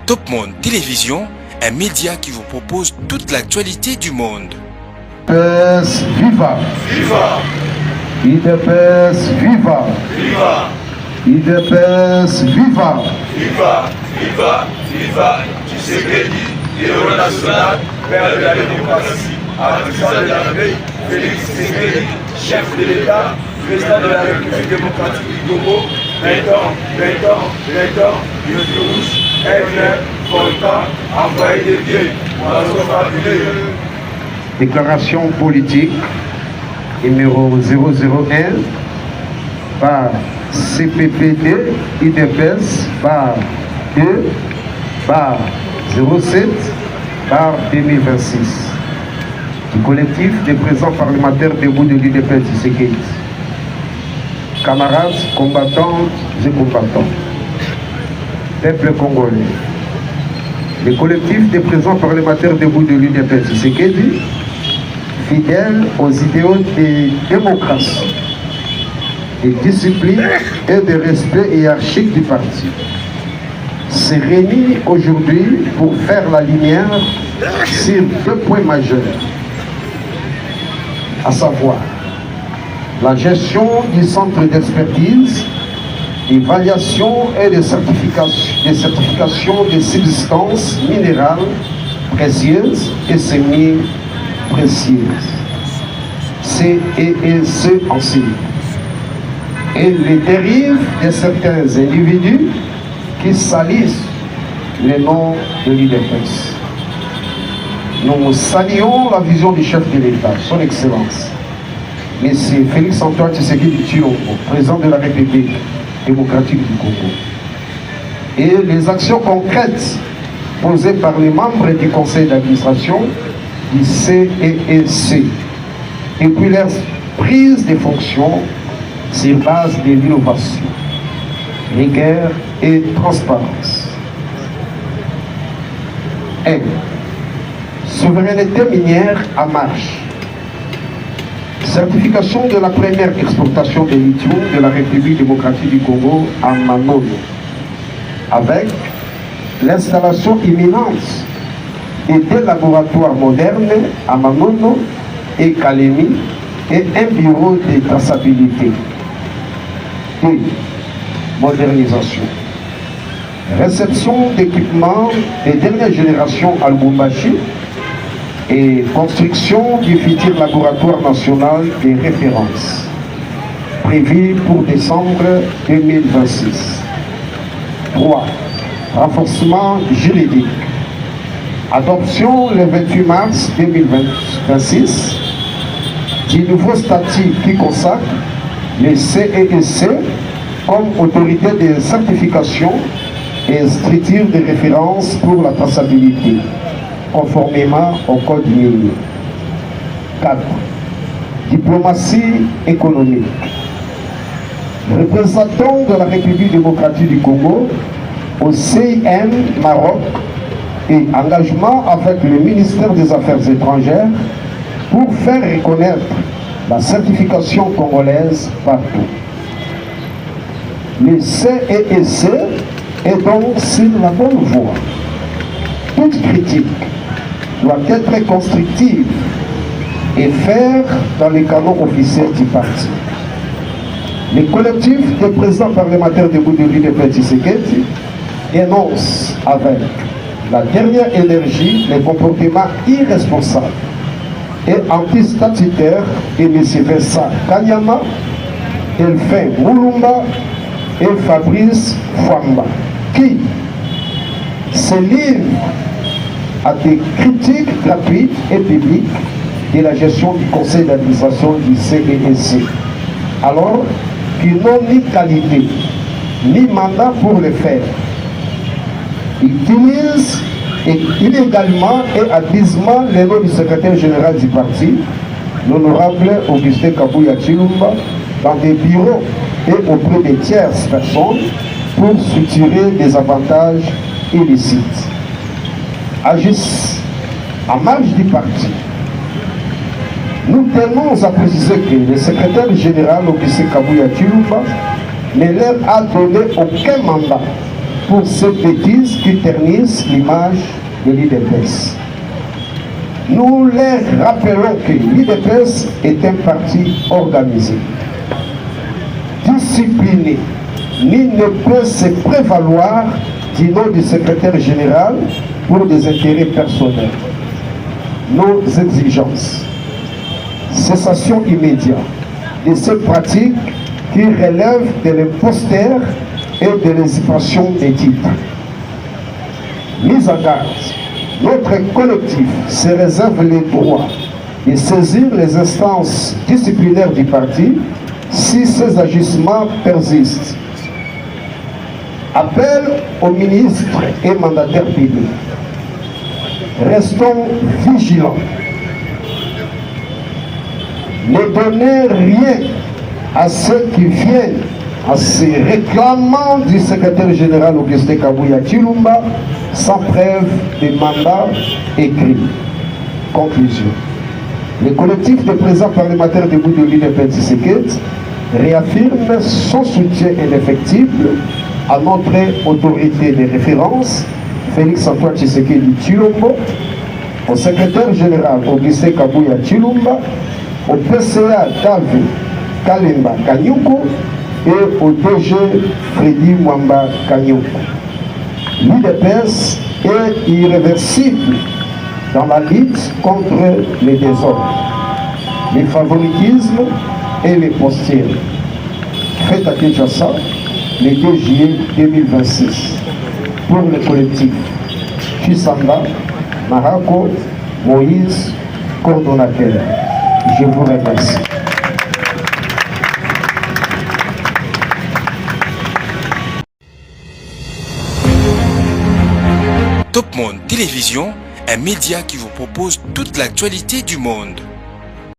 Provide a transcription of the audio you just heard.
Top Monde Télévision, un média qui vous propose toute l'actualité du monde. IDPS viva! Viva! IDPS viva! Viva! IDPS viva! Viva! Viva! Viva! Tshisekedi, héros national, père de la démocratie, artisan de la veille, Félix Tshisekedi, chef de l'État, président de la République démocratique du Congo, 20 ans, 20 ans, 20 ans, Dieu rouge, aigle, volcan, envoyé des vieilles, oiseaux fabuleux. Déclaration politique numéro 001 par CPPD IDPS par 2 par 07 par 2026 du collectif des présents parlementaires debout de l'IDPS Tshisekedi. Camarades, combattantes et combattants, peuple congolais, le collectif des présents parlementaires debout de l'IDPS Tshisekedi, fidèle aux idéaux de démocratie, de discipline et de respect hiérarchique du parti, s'est réuni aujourd'hui pour faire la lumière sur 2 points majeurs, à savoir la gestion du centre d'expertise, d'évaluation et de certification des substances minérales précieuses et semi-précieuses, CESE en sigle, et les dérives de certains individus qui salissent le nom de l'IDPS. Nous saluons la vision du chef de l'État, son Excellence, M. Félix Antoine Tshisekedi Tshilombo, président de la République démocratique du Congo, et les actions concrètes posées par les membres du conseil d'administration du CESE, et puis leur prise de fonctions sur base de l'innovation, rigueur et transparence. 1. Souveraineté minière en marche. Certification de la première exportation de lithium de la République démocratique du Congo à Manono, avec l'installation imminente de 2 laboratoires modernes à Manono et Kalemi et un bureau de traçabilité. Et modernisation. Réception d'équipements de dernière génération à Lubumbashi et construction du futur laboratoire national de référence, prévu pour décembre 2026. 3. Renforcement juridique. Adoption le 28 mars 2026 du nouveau statut qui consacre le CESE comme autorité de certification et structure de référence pour la traçabilité, conformément au code minier. 4. Diplomatie économique. Représentant de la République démocratique du Congo au CIM Maroc et engagement avec le ministère des Affaires étrangères pour faire reconnaître la certification congolaise partout. Le CESE est donc sur la bonne voie. Toute critique doit être constructive et faire dans les canaux officiels du parti. Le collectif des présidents parlementaires debout de l'IDPS Tshisekedi dénonce avec la dernière énergie les comportements irresponsables et antistatutaires de M. Vincent Kanyama, Delphin Moulumba et Fabrice Fwamba, qui se livrent à des critiques gratuites et publiques de la gestion du conseil d'administration du CESE, alors qu'ils n'ont ni qualité ni mandat pour le faire. Ils utilisent illégalement et abusivement le nom du secrétaire général du parti, l'honorable Augustin Kabuya Tshilombo, dans des bureaux et auprès de tierces personnes pour soutirer des avantages illicites. Agissent en marge du parti. Nous tenons à préciser que le secrétaire général Augustin Kabuya Tshilombo ne leur a donné aucun mandat pour ces bêtises qui ternissent l'image de l'IDPS. Nous leur rappelons que l'IDPS est un parti organisé, discipliné. Nul ne peut se prévaloir du nom du secrétaire général pour des intérêts personnels. Nos exigences: cessation immédiate de ces pratiques qui relèvent de l'imposteur et de l'usurpation des titres. Mise en garde: notre collectif se réserve le droit de saisir les instances disciplinaires du parti si ces agissements persistent. Appel aux ministres et mandataires publics. Restons vigilants. Ne donnez rien à ceux qui viennent en se réclamant du secrétaire général Augustin Kabuya Tshilumba sans preuve de mandat écrit. Conclusion. Le collectif de présidents parlementaires debout de l'UDPS Tshisekedi réaffirme son soutien indéfectible à notre autorité de référence, Félix-Antoine Tshisekedi Tshilombo, au secrétaire général Augustin Kabuya Tshilumba, au PCA David Kalemba Kanyuko et au DG Freddy Mwamba Kanyuko. L'UDPS est irréversible dans la lutte contre les désordres, les favoritismes et les postures. Faites à Kinshasa le 2 juillet 2026 pour le collectif Chisamba, Marako, Moïse, coordonnateur. Je vous remercie. Top Monde Télévision, un média qui vous propose toute l'actualité du monde.